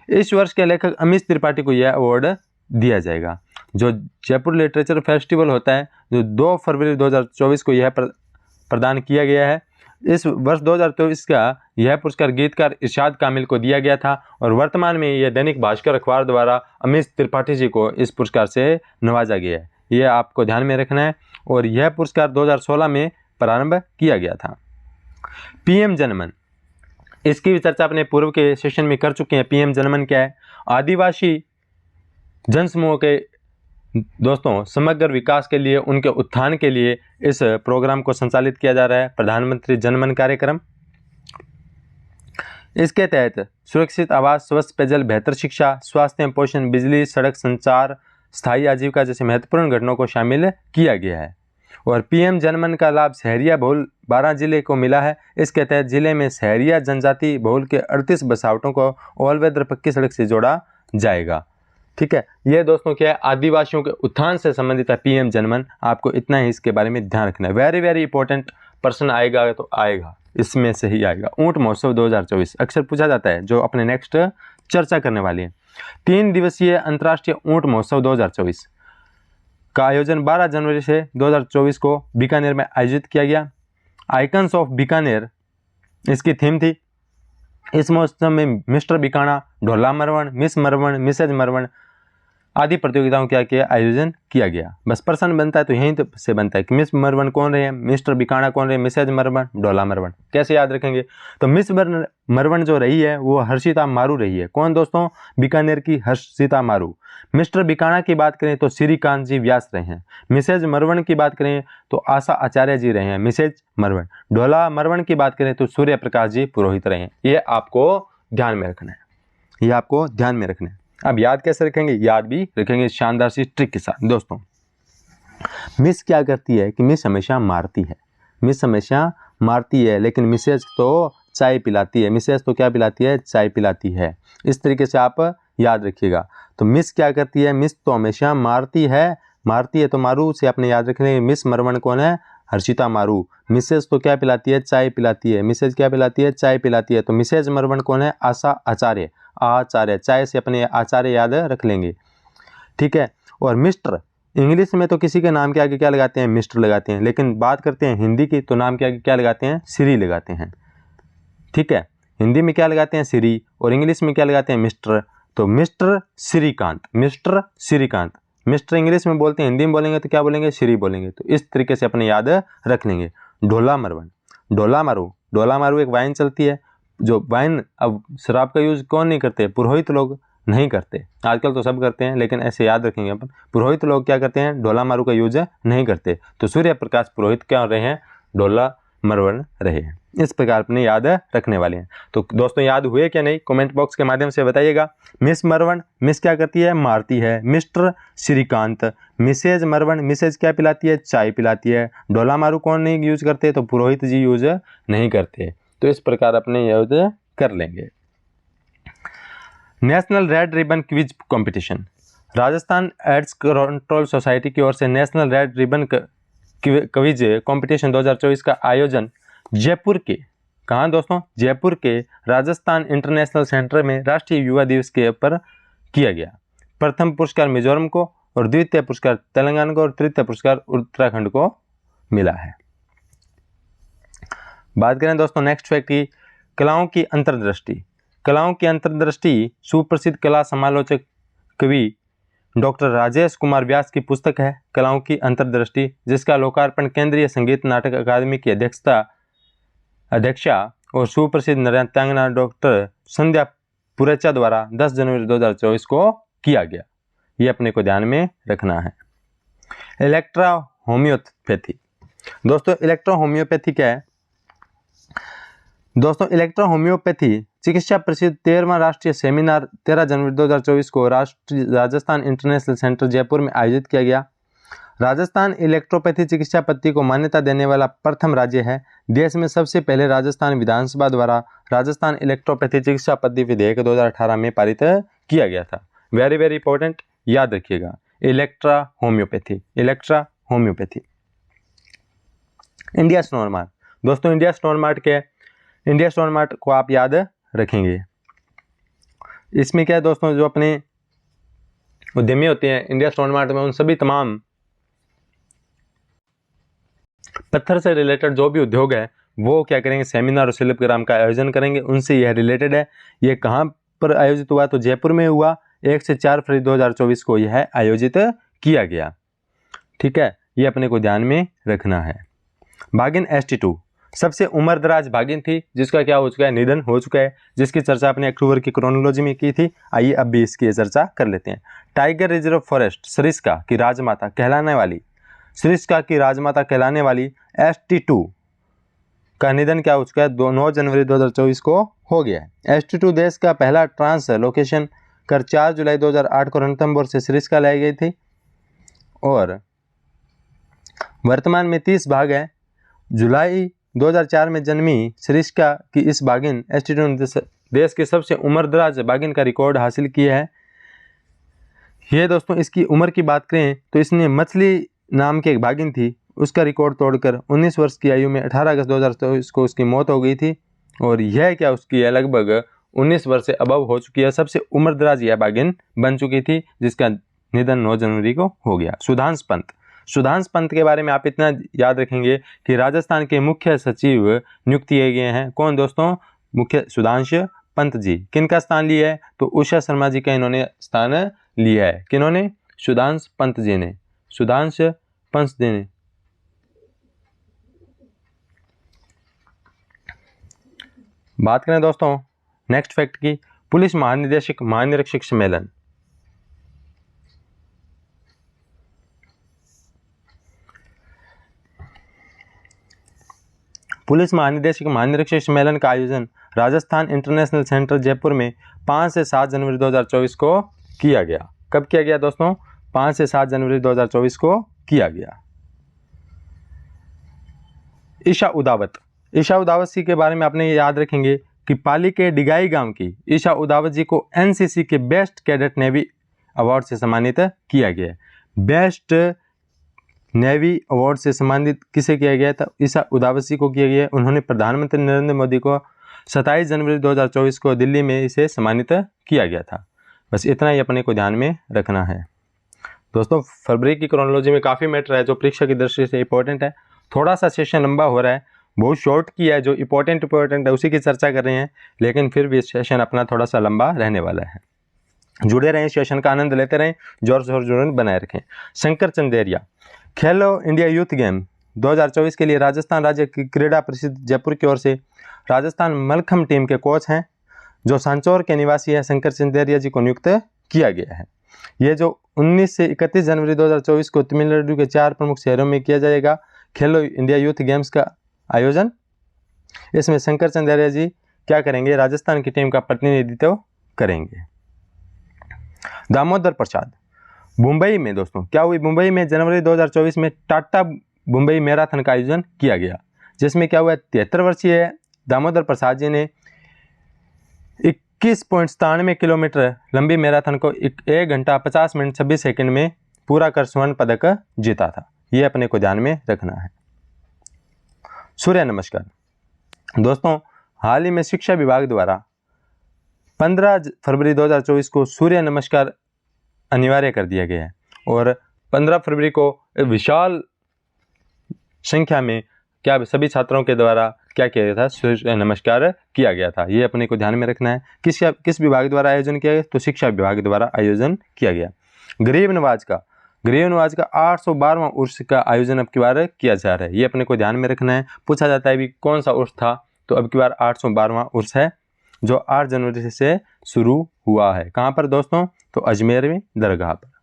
इस वर्ष के लेखक अमीश त्रिपाठी को यह अवार्ड दिया जाएगा। जो जयपुर लिटरेचर फेस्टिवल होता है जो 2 फरवरी 2024 को यह प्रदान किया गया है। इस वर्ष 2024 का यह पुरस्कार गीतकार इरशाद कामिल को दिया गया था और वर्तमान में यह दैनिक भास्कर अखबार द्वारा अमीश त्रिपाठी जी को इस पुरस्कार से नवाजा गया है। यह आपको ध्यान में रखना है। और यह पुरस्कार 2016 में प्रारंभ किया गया था। PM जनमन, इसकी भी चर्चा अपने पूर्व के सेशन में कर चुके हैं। PM जनमन क्या है, आदिवासी जनसमूह के दोस्तों समग्र विकास के लिए, उनके उत्थान के लिए इस प्रोग्राम को संचालित किया जा रहा है, प्रधानमंत्री जनमन कार्यक्रम। इसके तहत सुरक्षित आवास, स्वच्छ पेयजल, बेहतर शिक्षा, स्वास्थ्य एवं पोषण, बिजली, सड़क संचार, स्थायी आजीविका जैसे महत्वपूर्ण घटनाओं को शामिल किया गया है। और PM जनमन का लाभ शहरिया बहुल 12 जिले को मिला है। इसके तहत जिले में शहरिया जनजाति बहुल के 38 बसावटों को ऑल वेदर पक्की सड़क से जोड़ा जाएगा। ठीक है, ये दोस्तों क्या है, आदिवासियों के उत्थान से संबंधित है PM जनमन। आपको इतना ही इसके बारे में ध्यान रखना है। वेरी वेरी इंपॉर्टेंट प्रश्न आएगा तो आएगा, इसमें से ही आएगा। ऊंट महोत्सव 2024 अक्सर पूछा जाता है, जो अपने नेक्स्ट चर्चा करने वाली है। 3 दिवसीय अंतर्राष्ट्रीय ऊंट महोत्सव 2024 का आयोजन 12 जनवरी से 2024 को बीकानेर में आयोजित किया गया। आइकन्स ऑफ बीकानेर इसकी थीम थी। इस महोत्सव में मिस्टर बीकाना, ढोला मरवण, मिस मरवण, मिसेज मरवण आदि प्रतियोगिताओं का आयोजन किया गया। बस प्रश्न बनता है तो यहीं से बनता है कि मिस मरवण कौन रहे हैं, मिस्टर बीकाना कौन रहे, मिसेज मरवण, ढोला मरवण। कैसे याद रखेंगे, तो मिस मरवण जो रही है वो हर्षिता मारू रही है। कौन दोस्तों, बीकानेर की हर्षिता मारू। मिस्टर बीकाना की बात करें तो श्रीकांत जी व्यास रहे हैं। मिसेज मरवण की बात करें तो आशा आचार्य जी रहे हैं, मिसेज मरवण। ढोला मरवण की बात करें तो सूर्य प्रकाश जी पुरोहित रहे हैं। ये आपको ध्यान में रखना है, ये आपको ध्यान में रखना है। अब याद कैसे रखेंगे, याद भी रखेंगे शानदार सी ट्रिक के साथ। दोस्तों मिस क्या करती है कि मिस हमेशा मारती है, मिस हमेशा मारती है, लेकिन मिसेज तो चाय पिलाती है। मिसेज तो क्या पिलाती है, चाय पिलाती है। इस तरीके से आप याद रखिएगा। तो मिस क्या करती है, मिस तो हमेशा मारती है, मारती है तो मारू से आपने याद रख लेंगे। मिस मरवण कौन है, हर्षिता मारू। मिसेज तो क्या पिलाती है, चाय पिलाती है। मिसेज क्या पिलाती है, चाय पिलाती है। तो मिसेज मरवण कौन है, आशा आचार्य। आचार्य, चाय से अपने आचार्य याद रख लेंगे, ठीक है। और मिस्टर, इंग्लिश में तो किसी के नाम के आगे क्या लगाते हैं, मिस्टर लगाते हैं, लेकिन बात करते हैं हिंदी की तो नाम के आगे क्या लगाते हैं, श्री लगाते हैं, ठीक है। हिंदी में क्या लगाते हैं, श्री, और इंग्लिश में क्या लगाते हैं, मिस्टर। तो mister Srikanth, mister Srikanth, mister English में बोलते हैं, हिंदी में बोलेंगे तो क्या बोलेंगे, श्री बोलेंगे। तो इस तरीके से अपने याद रख लेंगे। ढोला मरवन, ढोला मारू, ढोला मारू एक वाइन चलती है, जो वाइन, अब शराब का यूज कौन नहीं करते, पुरोहित लोग नहीं करते, आजकल तो सब करते हैं, लेकिन ऐसे याद रखेंगे अपन, पुरोहित लोग क्या करते हैं, ढोला मारू का यूज नहीं करते। तो सूर्य प्रकाश पुरोहित क्या रहे हैं, ढोला मरवन रहे हैं। इस प्रकार अपने याद रखने वाले हैं। तो दोस्तों याद हुए क्या नहीं, कमेंट बॉक्स के माध्यम से बताइएगा। मिस मरवन, मिस क्या करती है, मारती है। मिस्टर श्रीकांत, मिसेज मरवन, मिसेज क्या पिलाती है, चाय पिलाती है। ढोला मारू कौन नहीं यूज करते, तो पुरोहित जी यूज नहीं करते। तो इस प्रकार अपने यूज कर लेंगे। National red ribbon quiz competition, Rajasthan AIDS control society की ओर से national red ribbon quiz competition 2024 का आयोजन जयपुर के, कहाँ दोस्तों, जयपुर के राजस्थान इंटरनेशनल सेंटर में राष्ट्रीय युवा दिवस के ऊपर किया गया। प्रथम पुरस्कार मिजोरम को और द्वितीय पुरस्कार तेलंगाना को और तृतीय पुरस्कार उत्तराखंड को मिला है। बात करें दोस्तों नेक्स्ट फैक्ट की, कलाओं की अंतर्दृष्टि। कलाओं की अंतर्दृष्टि सुप्रसिद्ध कला समालोचक कवि डॉक्टर राजेश कुमार व्यास की पुस्तक है, कलाओं की अंतर्दृष्टि, जिसका लोकार्पण केंद्रीय संगीत नाटक अकादमी की अध्यक्षा और सुप्रसिद्ध नृत्यांगना डॉक्टर संध्या पुरेचा द्वारा 10 जनवरी 2024 को किया गया। ये अपने को ध्यान में रखना है। इलेक्ट्रा होम्योपैथी, दोस्तों इलेक्ट्रो होम्योपैथी क्या है, दोस्तों इलेक्ट्रो होम्योपैथी चिकित्सा प्रसिद्ध 13वां राष्ट्रीय सेमिनार 13 जनवरी 2024 को राजस्थान इंटरनेशनल सेंटर जयपुर में आयोजित किया गया। राजस्थान इलेक्ट्रोपैथी चिकित्सा पद्धति को मान्यता देने वाला प्रथम राज्य है। देश में सबसे पहले राजस्थान विधानसभा द्वारा राजस्थान इलेक्ट्रोपैथी चिकित्सा पद्धति विधेयक 2018 में पारित किया गया था। वेरी वेरी इंपॉर्टेंट, याद रखिएगा, Electra homeopathy, Electra homeopathy. India stone mart, दोस्तों इंडिया स्टोन मार्ट के, इंडिया स्टोन मार्ट को आप याद रखेंगे। इसमें क्या है दोस्तों, जो अपने उद्यमी होते हैं इंडिया स्टोन मार्ट में, उन सभी तमाम पत्थर से रिलेटेड जो भी उद्योग है वो क्या करेंगे, सेमिनार और शिल्पग्राम का आयोजन करेंगे, उनसे यह रिलेटेड है। ये कहाँ पर आयोजित हुआ, तो जयपुर में हुआ। 1 से 4 फरवरी 2024 को यह आयोजित किया गया, ठीक है। ये अपने को ध्यान में रखना है। भागिन ST2 सबसे उम्रदराज भागिन थी, जिसका क्या हो चुका है, निधन हो चुका है, जिसकी चर्चा अपने अक्टूबर की क्रोनोलॉजी में की थी। आइए अब भी इसकी चर्चा कर लेते हैं। टाइगर रिजर्व फॉरेस्ट सरिस्का की राजमाता कहलाने वाली, सरिस्का की राजमाता कहलाने वाली ST2 का निधन क्या हो चुका है, 9 जनवरी 2024 को हो गया है। ST2 देश का पहला ट्रांस लोकेशन कर 4 जुलाई 2008 को रणथंभौर से सरिस्का लाई गई थी और वर्तमान में 30 भाग है। जुलाई 2004 में जन्मी सरिस्का की इस बाघिन ST2 ने देश के सबसे उम्रदराज बाघिन का रिकॉर्ड हासिल किया है। ये दोस्तों इसकी उम्र की बात करें तो इसने मछली नाम की एक बाघिन थी, उसका रिकॉर्ड तोड़कर 19 वर्ष की आयु में 18 अगस्त 2024 को उसकी मौत हो गई थी। और यह क्या उसकी है, लगभग 19 वर्ष से अबव हो चुकी है, सबसे उम्रदराज यह बाघिन बन चुकी थी, जिसका निधन 9 जनवरी को हो गया। सुधांश पंत, सुधांश पंत के बारे में आप इतना याद रखेंगे कि राजस्थान के मुख्य सचिव नियुक्त किए गए हैं। कौन दोस्तों, मुख्य सुधांश पंत जी। किनका स्थान लिया है, तो उषा शर्मा जी का इन्होंने स्थान लिया है। किन्होंने, सुधांश पंत जी ने, सुधांश पंत जी ने। बात करें दोस्तों नेक्स्ट फैक्ट की, पुलिस महानिदेशक महानिरीक्षक सम्मेलन। पुलिस महानिदेशक महानिरीक्षक सम्मेलन का आयोजन राजस्थान इंटरनेशनल सेंटर जयपुर में 5 से 7 जनवरी 2024 को किया गया। कब किया गया दोस्तों, 5 से 7 जनवरी 2024 को किया गया। ईशा उदावत, ईशा उदावत जी के बारे में आपने ये याद रखेंगे कि पाली के डिगाई गांव की ईशा उदावत जी को NCC के बेस्ट कैडेट नेवी अवार्ड से सम्मानित किया गया है। बेस्ट नेवी अवार्ड से सम्मानित किसे किया गया था, ईशा उदावत जी को किया गया है। उन्होंने प्रधानमंत्री नरेंद्र मोदी को 27 जनवरी 2024 को दिल्ली में इसे सम्मानित किया गया था। बस इतना ही अपने को ध्यान में रखना है। दोस्तों फरवरी की क्रोनोलॉजी में काफ़ी मैटर है जो परीक्षा की दृष्टि से इंपॉर्टेंट है। थोड़ा सा सेशन लंबा हो रहा है, बहुत शॉर्ट की है, जो इंपॉर्टेंट है उसी की चर्चा कर रहे हैं, लेकिन फिर भी सेशन अपना थोड़ा सा लंबा रहने वाला है। जुड़े रहें, सेशन का आनंद लेते रहें, जोर शोर जुड़न बनाए रखें। शंकर चंदेरिया खेलो इंडिया यूथ गेम 2024 के लिए राजस्थान राज्य की क्रीड़ा परिषद जयपुर की ओर से राजस्थान मलखम टीम के कोच हैं, जो सांचौर के निवासी है, शंकर चंदेरिया जी को नियुक्त किया गया है। ये जो 19 से 31 जनवरी 2024 को तमिलनाडु के 4 प्रमुख शहरों में किया जाएगा खेलो इंडिया यूथ गेम्स का आयोजन। इसमें शंकर चंदेरिया जी क्या करेंगे, राजस्थान की टीम का प्रतिनिधित्व करेंगे। दामोदर प्रसाद मुंबई में दोस्तों क्या हुई, मुंबई में जनवरी 2024 में टाटा मुंबई मैराथन का आयोजन किया गया, जिसमें क्या हुआ, 73 वर्षीय दामोदर प्रसाद जी ने 21.97 किलोमीटर लंबी मैराथन को 1 घंटा 50 मिनट 26 सेकंड में पूरा कर स्वर्ण पदक जीता था। ये अपने को ध्यान में रखना है। सूर्य नमस्कार दोस्तों, हाल ही में शिक्षा विभाग द्वारा 15 फरवरी 2024 को सूर्य नमस्कार अनिवार्य कर दिया गया है और 15 फरवरी को विशाल संख्या में क्या सभी छात्रों के द्वारा क्या किया गया था, सूर्य नमस्कार किया गया था। ये अपने को ध्यान में रखना है। किस विभाग द्वारा आयोजन किया गया, तो शिक्षा विभाग द्वारा आयोजन किया गया। गरीब नवाज का 812वां उर्स का आयोजन अब की बार किया जा रहा है। ये अपने को ध्यान में रखना है। पूछा जाता है भी कौन सा उर्स था, तो अब की बार 812वां उर्स है, जो 8 जनवरी से शुरू हुआ है। कहाँ पर दोस्तों, तो अजमेर में दरगाह पर।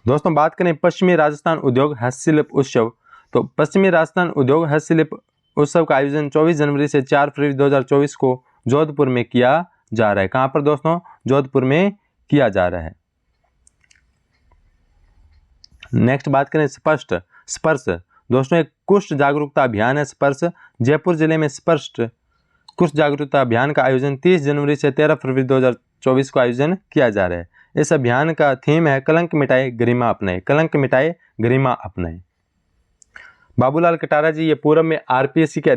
दोस्तों बात करें पश्चिमी राजस्थान उद्योग हस्तशिल्प उत्सव, तो पश्चिमी राजस्थान उद्योग हस्तशिल्प उत्सव का आयोजन 24 जनवरी से 4 फरवरी 2024 को जोधपुर में किया जा रहा है। कहाँ पर दोस्तों, जोधपुर में किया जा रहा है। नेक्स्ट बात करें स्पर्श दोस्तों, एक कुष्ठ जागरूकता अभियान है स्पर्श। जयपुर जिले में स्पर्श कुष्ठ जागरूकता अभियान का आयोजन 30 जनवरी से 13 फरवरी 2024 को आयोजन किया जा रहा है। इस अभियान का थीम है कलंक मिटाए गरिमा अपनाए, कलंक मिटाए गरिमा अपनाए। बाबूलाल कटारा जी ये पूर्व में आरपीएससी के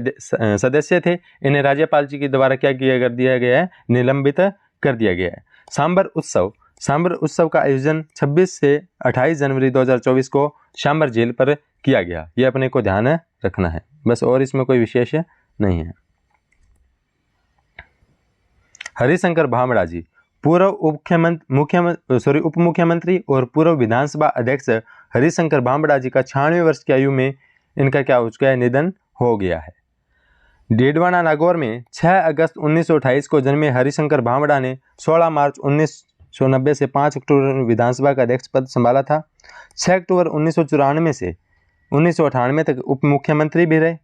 सदस्य थे। इन्हें राज्यपाल जी के द्वारा क्या कर दिया गया है, निलंबित कर दिया गया है। सांबर उत्सव का आयोजन 26 से 28 जनवरी 2024 को सांबर झील पर किया गया। ये अपने को ध्यान रखना है बस, और इसमें कोई विशेष नहीं है। हरिशंकर भामड़ा जी पूर्व उप मुख्यमंत्री और पूर्व विधानसभा अध्यक्ष हरिशंकर भामड़ा जी का 96 वर्ष की आयु में इनका क्या हो चुका है, निधन हो गया है। डेडवाना नागौर में 6 अगस्त 1928 को जन्मे हरिशंकर भामड़ा ने 16 मार्च 1990 से 5 अक्टूबर विधानसभा का अध्यक्ष पद संभाला था। 6 अक्टूबर 1994 से 1998 तक उप मुख्यमंत्री भी रहे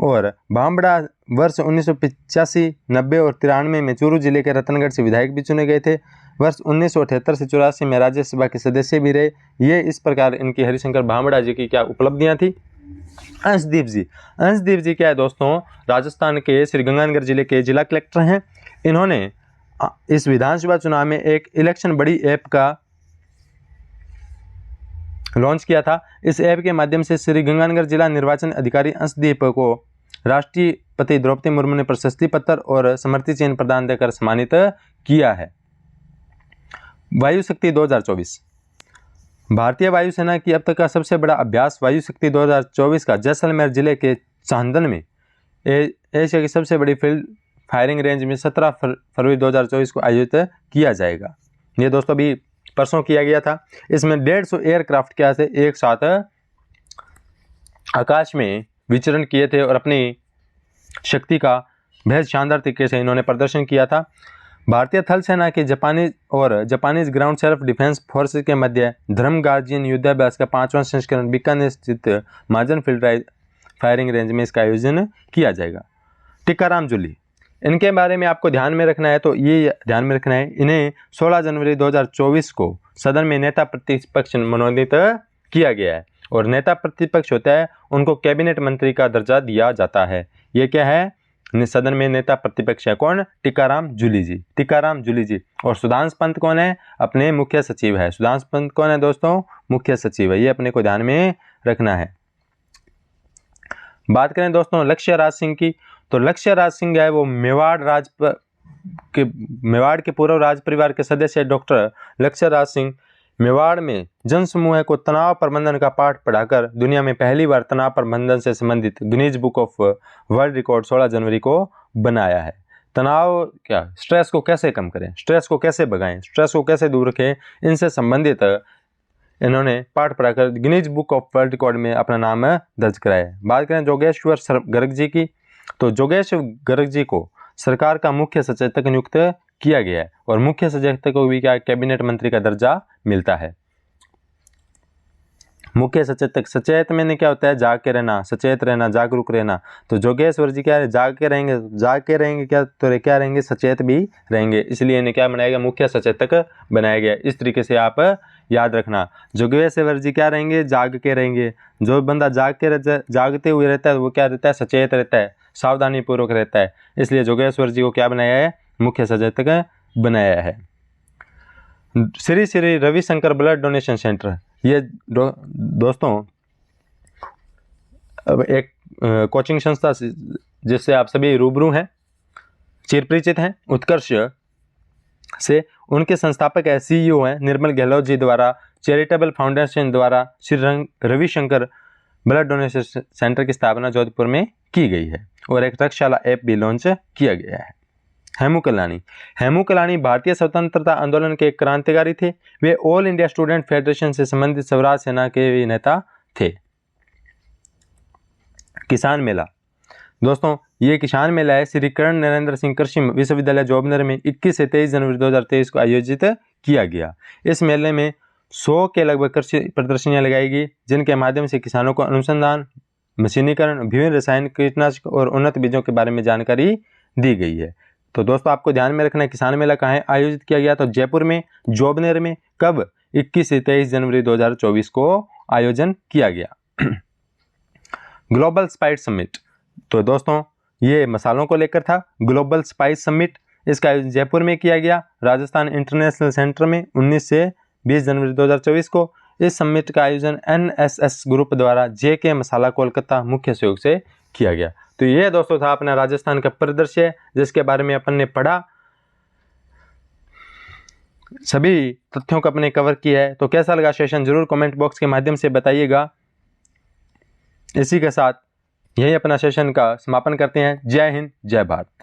और भामड़ा वर्ष 1985, 90 और 93 में चूरू जिले के रतनगढ़ से विधायक भी चुने गए थे। वर्ष 1978 से 84 में राज्यसभा के सदस्य भी रहे। ये इस प्रकार इनकी हरिशंकर भामड़ा जी की क्या उपलब्धियां थी। अंशदीप जी क्या है दोस्तों, राजस्थान के श्रीगंगानगर जिले के जिला कलेक्टर हैं। इन्होंने इस विधानसभा चुनाव में एक इलेक्शन बड़ी ऐप का लॉन्च किया था। इस ऐप के माध्यम से श्रीगंगानगर जिला निर्वाचन अधिकारी अंशदीप को राष्ट्रपति द्रौपदी मुर्मू ने प्रशस्ति पत्र और समृति चिन्ह प्रदान देकर सम्मानित किया है। वायु शक्ति 2024 भारतीय वायुसेना की अब तक का सबसे बड़ा अभ्यास वायु शक्ति 2024 का जैसलमेर जिले के चांदन में एशिया की सबसे बड़ी फील्ड फायरिंग रेंज में 17 फरवरी 2024 को आयोजित किया जाएगा। ये दोस्तों अभी परसों किया गया था। इसमें 150 एयरक्राफ्ट क्या थे एक साथ आकाश में विचरण किए थे और अपनी शक्ति का बेहद शानदार तरीके से इन्होंने प्रदर्शन किया था। भारतीय थल सेना के Japanese ground self defence forces के मध्य धर्म गार्जियन युद्धाभ्यास का 5वां संस्करण बीकानेर स्थित महाजन फील्ड फायरिंग रेंज में इसका आयोजन किया जाएगा। टीकाराम जूली इनके बारे में आपको ध्यान में रखना है, तो ये ध्यान में रखना है, इन्हें 16 जनवरी 2024 को सदन में नेता प्रतिपक्ष मनोनीत किया गया है और नेता प्रतिपक्ष होता है उनको कैबिनेट मंत्री का दर्जा दिया जाता है। ये क्या है, सदन में नेता प्रतिपक्ष है कौन? टीकाराम जूली जी, टीकाराम जूली जी। और सुधांशु पंत कौन है? अपने मुख्य सचिव है। सुधांशु पंत कौन है दोस्तों? मुख्य सचिव है। ये अपने को ध्यान में रखना है। बात करें दोस्तों लक्ष्य राज सिंह की, तो लक्ष्य राज सिंह है वो मेवाड़ के पूर्व राज परिवार के सदस्य डॉक्टर लक्ष्य राज सिंह मेवाड़ में जनसमूह को तनाव प्रबंधन का पाठ पढ़ाकर दुनिया में पहली बार तनाव प्रबंधन से संबंधित Guinness book of world record 16 जनवरी को बनाया है। तनाव क्या, स्ट्रेस को कैसे कम करें, स्ट्रेस को कैसे भगाएं, स्ट्रेस को कैसे दूर रखें, इनसे संबंधित इन्होंने पाठ पढ़ाकर Guinness book of world record में अपना नाम दर्ज कराया। बात करें जोगेश्वर गर्ग जी की, तो जोगेश्वर गर्ग जी को सरकार का मुख्य सचेतक नियुक्त किया गया है और मुख्य सचेतक को भी क्या कैबिनेट मंत्री का दर्जा मिलता है। मुख्य सचेतक, सचेत में क्या होता है? जाग के रहना, सचेत रहना, जागरूक रहना। तो जोगेश्वर जी क्या है? जाग के रहेंगे क्या? तो क्या रहेंगे? सचेत भी रहेंगे, इसलिए इन्हें क्या बनाया गया? मुख्य सचेतक बनाया गया। इस तरीके से आप याद रखना। जोगेश्वर जी क्या रहेंगे? जाग के रहेंगे। जो बंदा जागते हुए रहता है वो क्या रहता है? सचेत रहता है, सावधानी पूर्वक रहता है। इसलिए जोगेश्वर जी को क्या बनाया है? मुख्य सचेतक बनाया है। Shri Shri Ravishankar blood donation centre, ये दोस्तों अब एक कोचिंग संस्था जिससे आप सभी रूबरू हैं, चिरपरिचित हैं, उत्कर्ष से। उनके संस्थापक है, CEO हैं निर्मल गहलोत जी द्वारा चैरिटेबल फाउंडेशन द्वारा Shri Ravishankar blood donation centre की स्थापना जोधपुर में की गई है और एक रक्तशाला ऐप भी लॉन्च किया गया है। हेमू कलानी, हेमू कलानी भारतीय स्वतंत्रता आंदोलन के एक क्रांतिकारी थे। वे ऑल इंडिया स्टूडेंट फेडरेशन से संबंधित स्वराज सेना के नेता थे। किसान मेला, दोस्तों ये किसान मेला है श्री कर्ण नरेंद्र सिंह कृषि विश्वविद्यालय जोबनेर में 21 से 23 जनवरी 2023 को आयोजित किया गया। इस मेले में 100 के लगभग कृषि प्रदर्शनियां लगाई गई, जिनके माध्यम से किसानों को अनुसंधान, मशीनीकरण, विभिन्न रासायनिक कीटनाशक और उन्नत बीजों के बारे में जानकारी दी गई है। तो दोस्तों आपको ध्यान में रखना है किसान मेला कहाँ आयोजित किया गया? तो जयपुर में जोबनेर में। कब? 21 से 23 जनवरी 2024 को आयोजन किया गया। ग्लोबल स्पाइस समिट, तो दोस्तों ये मसालों को लेकर था। ग्लोबल स्पाइस समिट, इसका आयोजन जयपुर में किया गया राजस्थान इंटरनेशनल सेंटर में 19 से 20 जनवरी 2024 को। इस समिट का आयोजन NSS ग्रुप द्वारा JK मसाला कोलकाता मुख्य सहयोग से किया गया। तो ये दोस्तों था अपना राजस्थान का परिदृश्य जिसके बारे में अपन ने पढ़ा, सभी तथ्यों को अपने कवर किया है। तो कैसा लगा सेशन जरूर कमेंट बॉक्स के माध्यम से बताइएगा। इसी के साथ यही अपना सेशन का समापन करते हैं। जय हिंद, जय भारत।